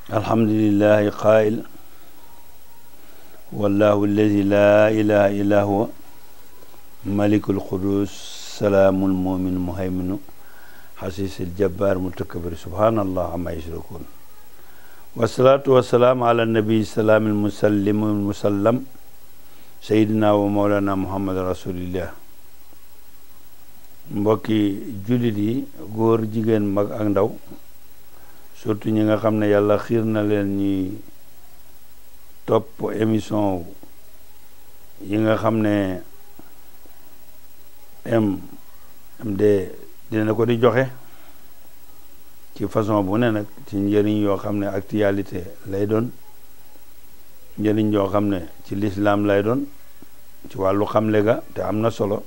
alhamdulillahi qaa'il wallahu alladi laa ilaha illa huwa malikul qudus salaamul mu'min muhayminu xasiisil jabbaar mutakabbir subhaanallah amma yushrikuun wasalaatu wasalaam ala nabi salaamil musallimul musallam sayyidina wa mawlana muhammad rasulillah. mbokki jullit yi góor jigéen mag ak ndaw surtout ñi nga xam ne yàlla xiir na leen ñuy topp émission yi nga xam ne MD dina ko di joxe ci façon bu ne nag ci njëriñ yoo xam ne actualité lay doon, njëriñ yoo xam ne ci lislaam lay doon ci wàllu xamle ga te am na solo,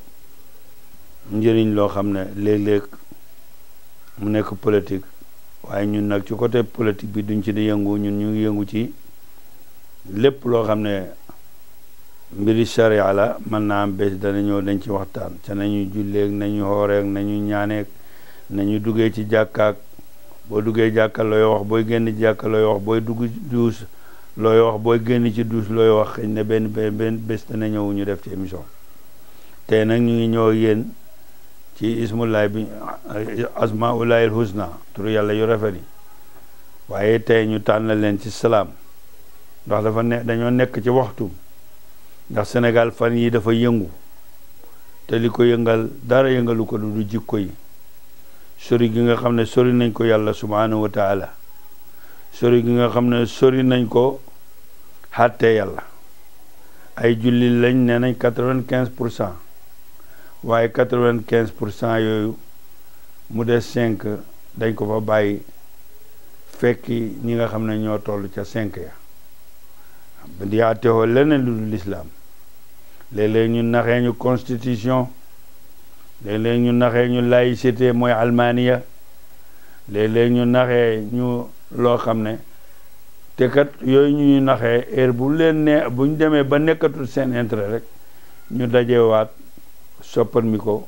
njëriñ loo xam ne léeg-léeg mu nekk politique waaye ñun nag ci côté politique bi duñ ci di yëngu, ñun ñu ngi yëngu ci lépp loo xam ne mbiri sharia la. mën naa am bés dana ñëw dañ ci waxtaan ca nañu julleeg nañu xooreeg nañu ñaaneeg nañu duggee ci jàkkaak boo duggee jàkka looy wax, booy génn ci jàkka looy wax, booy dugg duus looy wax, booy génn ci duus looy wax. xëy na benn bés dana ñëw ñu def ci émission. tey nag ñu ngi ñëw ak yéen ci ismullahi bi asmaullahil husna, turu yàlla yu rafet yi, waaye tey ñu tànn leen ci salaam ndax dañoo nekk ci waxtu, ndax Sénégal fan yi dafa yëngu te li ko yëngal dara yëngalu ko du jikko yi, sori gi nga xam ne sori nañ ko yàlla subhanahu wa taala, sori gi nga xam ne sori nañ ko xàtte yàlla. ay julli lañ nee nañ 95%, waaye 95% yooyu mu des 5 dañ ko fa bàyyi fekki ñi nga xam ne ñoo toll ca 5 ya di àttewoo leneen lu dul lislaam. léeg-léeg ñu naxee ñu constitution, léeg-léeg ñu naxee ñu laïcité mooy almaniya, léeg-léeg ñu naxee ñu loo xam ne te kat yooyu ñu naxee heure bu leen ne buñ demee ba nekkatul seen intérêt rek ñu dajewaat soppan mi ko,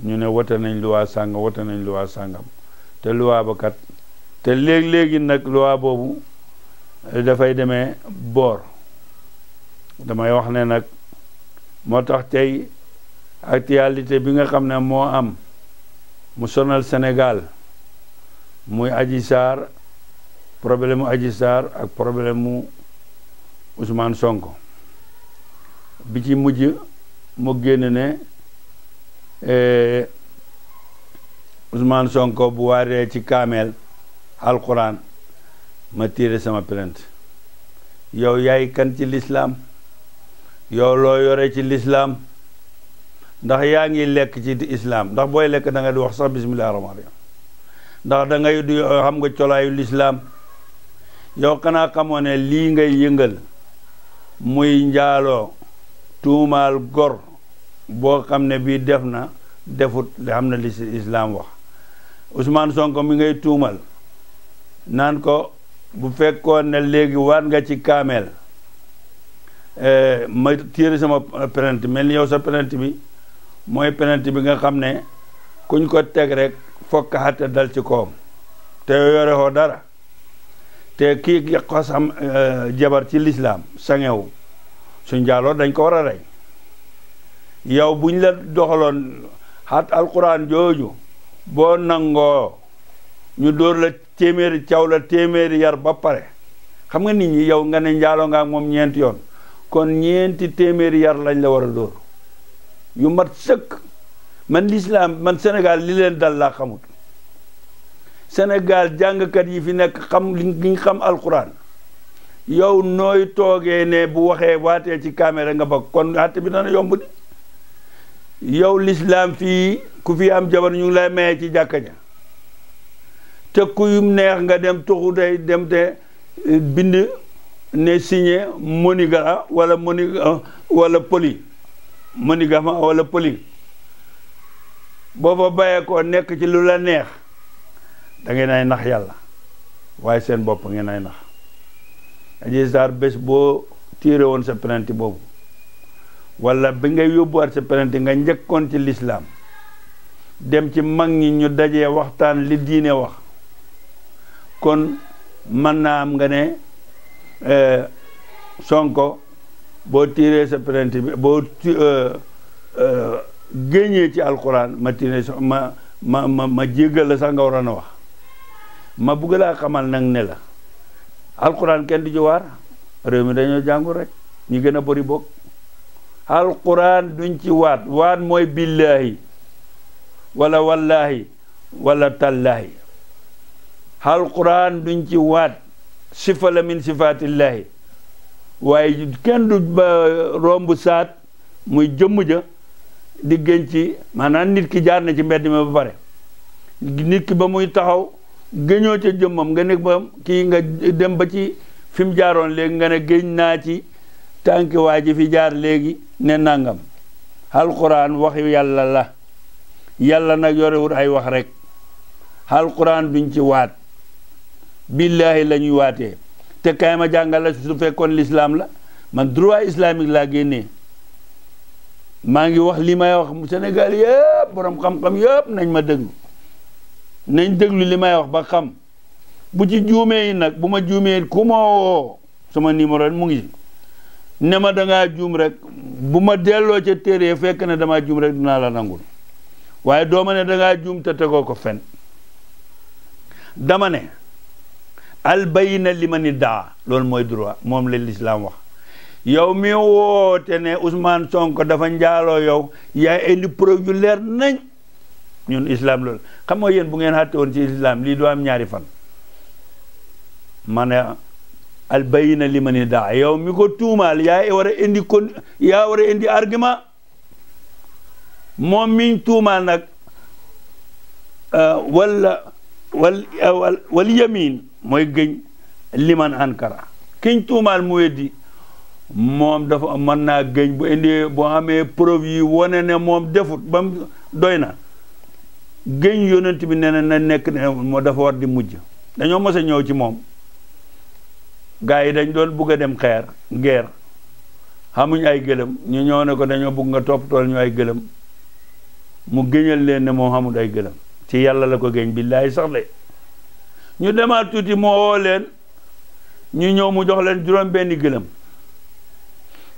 ñu ne wote nañ luwaa sàngam, wote nañ luwaa sàngam te luwaa ba kat te léegi nag luwaa boobu dafay demee boor. damay wax ne nag moo tax tey actualité bi nga xam ne moo am mu sonal Sénégal muy Adji Sarr, problème mu Adji Sarr ak problème mu Ousmane Sonko. bi ci mujj mu génn ne Ousmane Sonko bu waaree ci kaameel alquran ma tiire sama plainte. yow yaay kan ci lislaam? yow loo yore ci lislaam? ndax yaa ngi lekk ci islaam? ndax booy lekk da nga di wax sax bismillahi rahmaani rahim? ndax da ngay di xam nga colaayu lislaam? yow xanaa xamoo ne lii ngay yëngal muy njaaloo, tuumaal gor boo xam ne bii def na defut li xam na li islaam wax. Ousmane Sonko mi ngay tuumal naan ko bu fekkoon ne léegi waat nga ci kaameel ma tiire sama plainte, mel ni yow sa plainte bi mooy plainte bi nga xam ne kuñ ko teg rek fokk xatte dal ci kawam te yore xoo dara. te kii xas am jabar ci lislaam sangewu su njaaloo dañ ko war a rey. yow buñ la doxaloon xat alquran jooju boo nangoo ñu dóor la téeméeri caw la téeméeri yar ba pare, xam nga nit ñi yow nga ne njaaloo nga ak moom ñeenti yoon, kon ñeenti téeméeri yar lañ la war a dóor yu mat sëkk. man lislaam man Sénégal li leen dal laa xamut. Sénégal jàngkat yi fi nekk xam li ñu xam alquran, yow nooy toogee ne bu waxee waatee ci caméra nga bokk, kon àtte bi dana yomb di. yow lislaam fii ku fi am jabar ñu ngi lay maye ci jàkka ja, te kuyum neex nga dem tuxu day dem te bind ne signé monigama wala wala monigama wala poli. booba bàyyee ko nekk ci lu la neex, da ngeen ay nax yàlla waaye seen bopp ngeen ay nax. Adji Sarr bés boo tiire woon sa plainte boobu wala bi ngay yóbbuwaat sa plainte nga njëkkoon ci lislaam dem ci mag ñi ñu dajee waxtaan li diine wax kon mën naa am nga ne Sonko boo tiiree sa plainte bi boo génnee ci alquran ma tiiree ma jéggal la sax nga waroon a wax ma bugg laa xamal nag ne la alquran kenn du ci waar réew mi dañoo jàngu rek ñu gën a bëri bokk alquran duñ ci waat mooy billahi wala wallahi wala tallahi alquran duñ ci waat sifa la min sifatillahi waaye kenn du ba romb saat muy jëmm ja di gën ci maanaam nit ki jaar na ci mbedd mi ba pare nit ki ba muy taxaw gëñoo ca jëmmam nga nekk ba kii nga dem ba ci fi mu jaaroon léegi nga ne gëñ naa ci tànki waa ji fi jaar léegi ne nangam alquran wax yàlla la yàlla nag yorewul ay wax rek alquran duñ ci waat billahi la ñuy waatee te kay ma jàngal la su fekkoon l'islam la man droit islamique laa génnee maa ngi wax li may wax Sénégal yëpp borom xam-xam yëpp nañ ma déglu nañ déglu li may wax ba xam bu ci juumee yi nag bu ma juumee ku ma woo sama numéro mu ngi ne ma dangaa juum rek bu ma delloo ca téere fekk ne damaa juum rek dinaa la nangul waaye doo ma ne dangaa juum te tegoo ko fen dama ne albayna liman iddaa loolu mooy droit moom la l'islam wax yow mi woote ne Ousmane Sonko dafa njaaloo yow yaay indi preuve yu leer nañ ñun islam loolu xam nga yéen bu ngeen xàtte woon ci islam lii doo am ñaari fan ma ne albayna liman iddaa yow mi ko tuumaal yaa war a indi argument moom miñ tuumaal nag wal yamin mooy gëñ liman ankara kiñ tuumaal mu weddi moom dafa mën naa gëñ bu indi boo xamee preuve yi wane ne moom defut ba mu doy na gëñ yonent bi nee na nekk ne moo dafa war di mujj dañoo mos a ñëw ci moom gars yi dañ doon bugg a dem guerre xamuñ ay gëlëm ñu ñëw ne ko dañoo bugg nga toppatool ñu ay gëlëm mu gëñal leen ne moom xamul ay gëlëm ci yàlla la ko gëñ billaahi sax de ñu demaat tuuti moo woo leen ñu ñëw mu jox leen juróom-benni gëlëm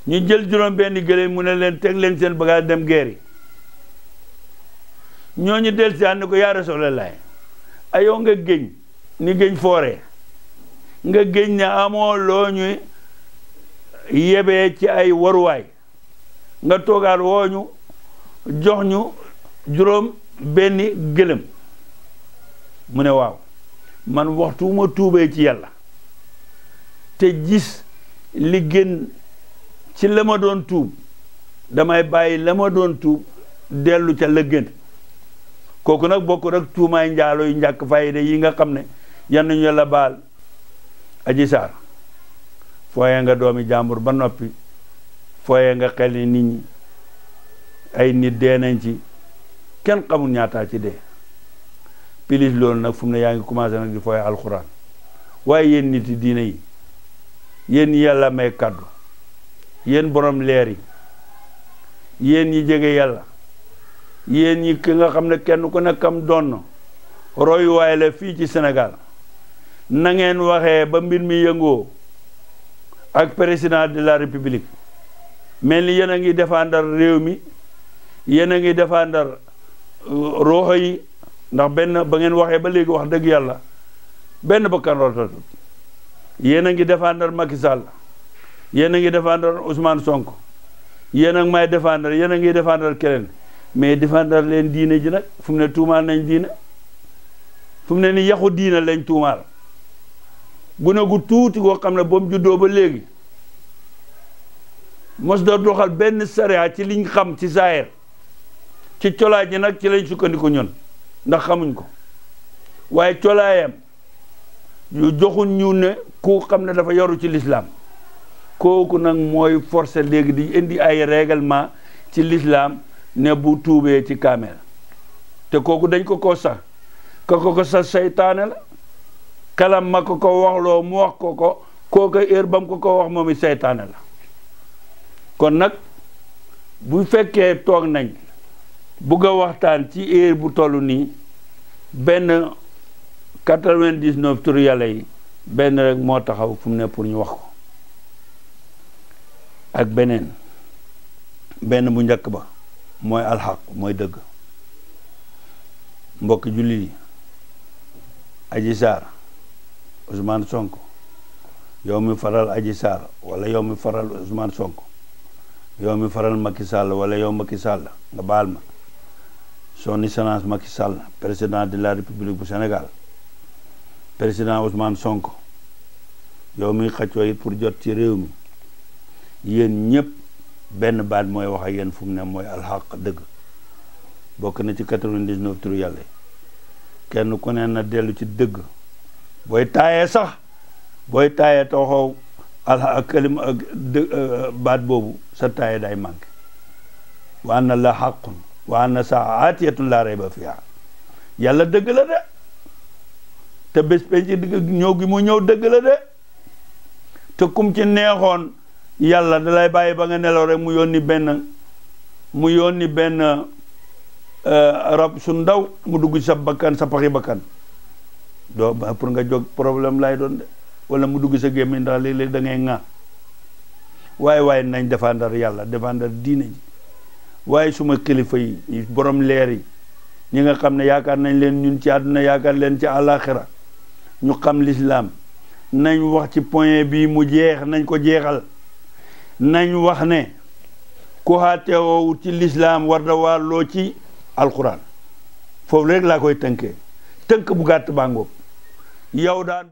ñu jël juróom-benni gëlëm mu ne leen teg leen seen bagage dem guerre yi ñooñu del si ànd ko yaa Rasulallah ayoo nga gëñ ni gëñ foore nga gëñ ne amoo loo ñu yebee ci ay waruwaay nga toogaat woo ñu jox ñu juróom-benni gëlëm mu ne waaw man waxtu ma tuubee ci yàlla te gis li gën ci la ma doon tuub damay bàyyi la ma doon tuub dellu ca la gën kooku nag bokk rek tuumaay njaalo yu njàkk fayda yi nga xam ne yan nañu yàlla baal Adji Sarr fooye nga doomi jàmbur ba noppi fooye nga xel ni nit ñi ay nit dee nañ ci kenn xamul ñaataa ci dee pilis loolu nag fu mu ne yaa ngi commencé nag di fooye alxuraan waaye yéen nit yi diine yi yéen ñi yàlla may kàddu yéen borom leer yi yéen ñi jege yàlla yéen ñi ki nga xam ne kenn ku nekkam doon royuwaay la fii ci Sénégal na ngeen waxee ba mbir mi yëngoo ak président de la république mel ni yéen a ngi défendre réew mi yéen a ngi défendre roxo yi ndax benn ba ngeen waxee ba léegi wax dëgg yàlla benn bakkan rotatut yéen a ngi défendre Macky Sall yéen a ngi défendre Ousmane Sonko yéen a ngi may défendre yéen a ngi défendre keneen mais défendre leen diine ji nag fu mu ne tuumaal nañ diine fu mu ne ni yaxu diine lañ tuumaal gune gu tuuti koo xam ne ba mu juddoo ba léegi mos da doxal benn sariya ci liñ xam ci saayir ci colaay ji nag ci lañ sukkandiku ñun ndax xamuñ ko waaye colaayam yu joxuñ ñu ne ku xam ne dafa yoru ci l'islam kooku nag mooy forcé léegi di indi ay règlement ci l'islam ne bu tuubee ci kaamel te kooku dañ ko sax ko sax seytaane la xelam ma ko waxloo mu wax ko kooku heure ba mu ko wax moom it seytaane la kon nag bu fekkee toog nañ bugg a waxtaan ci heure bu toll nii benn 99 turu yàlla yi benn rek moo taxaw fu mu ne pour ñu wax ko ak benn bu njëkk ba mooy alxaq mooy dëgg. mbokki jullit yi Adji Sarr Ousmane Sonko yow mi faral Adji Sarr wala yow mi faral Ousmane Sonko yow mi faral Macky Sall wala yow Macky Sall nga baal ma son excellence Macky Sall président de la République bu Sénégal président Ousmane Sonko yow mi xëccoo it pour jot ci réew mi yéen ñëpp benn baat mooy wax ak yéen fu mu ne mooy alxaq dëgg. bokk na ci 99 turu yàlla kenn ku ne na dellu ci dëgg booy taayee sax booy taayee taxaw kalima baat boobu sa taaye day manqué wa anna la xaqun wa anna saa aatiyatun laa rayba fiha yàlla dëgg la de te bés penc ñëw gi mu ñëw dëgg la de te kum ci neexoon yàlla da lay bàyyi ba nga nelaw rek mu yónni benn rab su ndaw mu dugg sa bakkan sa paxi bakkan doo pour nga jóg problème lay doon de wala mu dugg sa gémmiñ ndax léeg-léeg da ngay ŋaa waaye nañ défendre yàlla défendre diine ji waaye suma kilifa yi borom leer yi ñi nga xam ne yaakaar nañ leen ñun ci àdduna yaakaar leen ci àllaaxira ñu xam l'islam nañ wax ci point bi mu jeex nañ ko jeexal nañ wax ne ku xaateewoo ci l'islam war da wàlloo ci alquran foofu rek laa koy tënkee tënk bu gàtt baa ngoog yow daan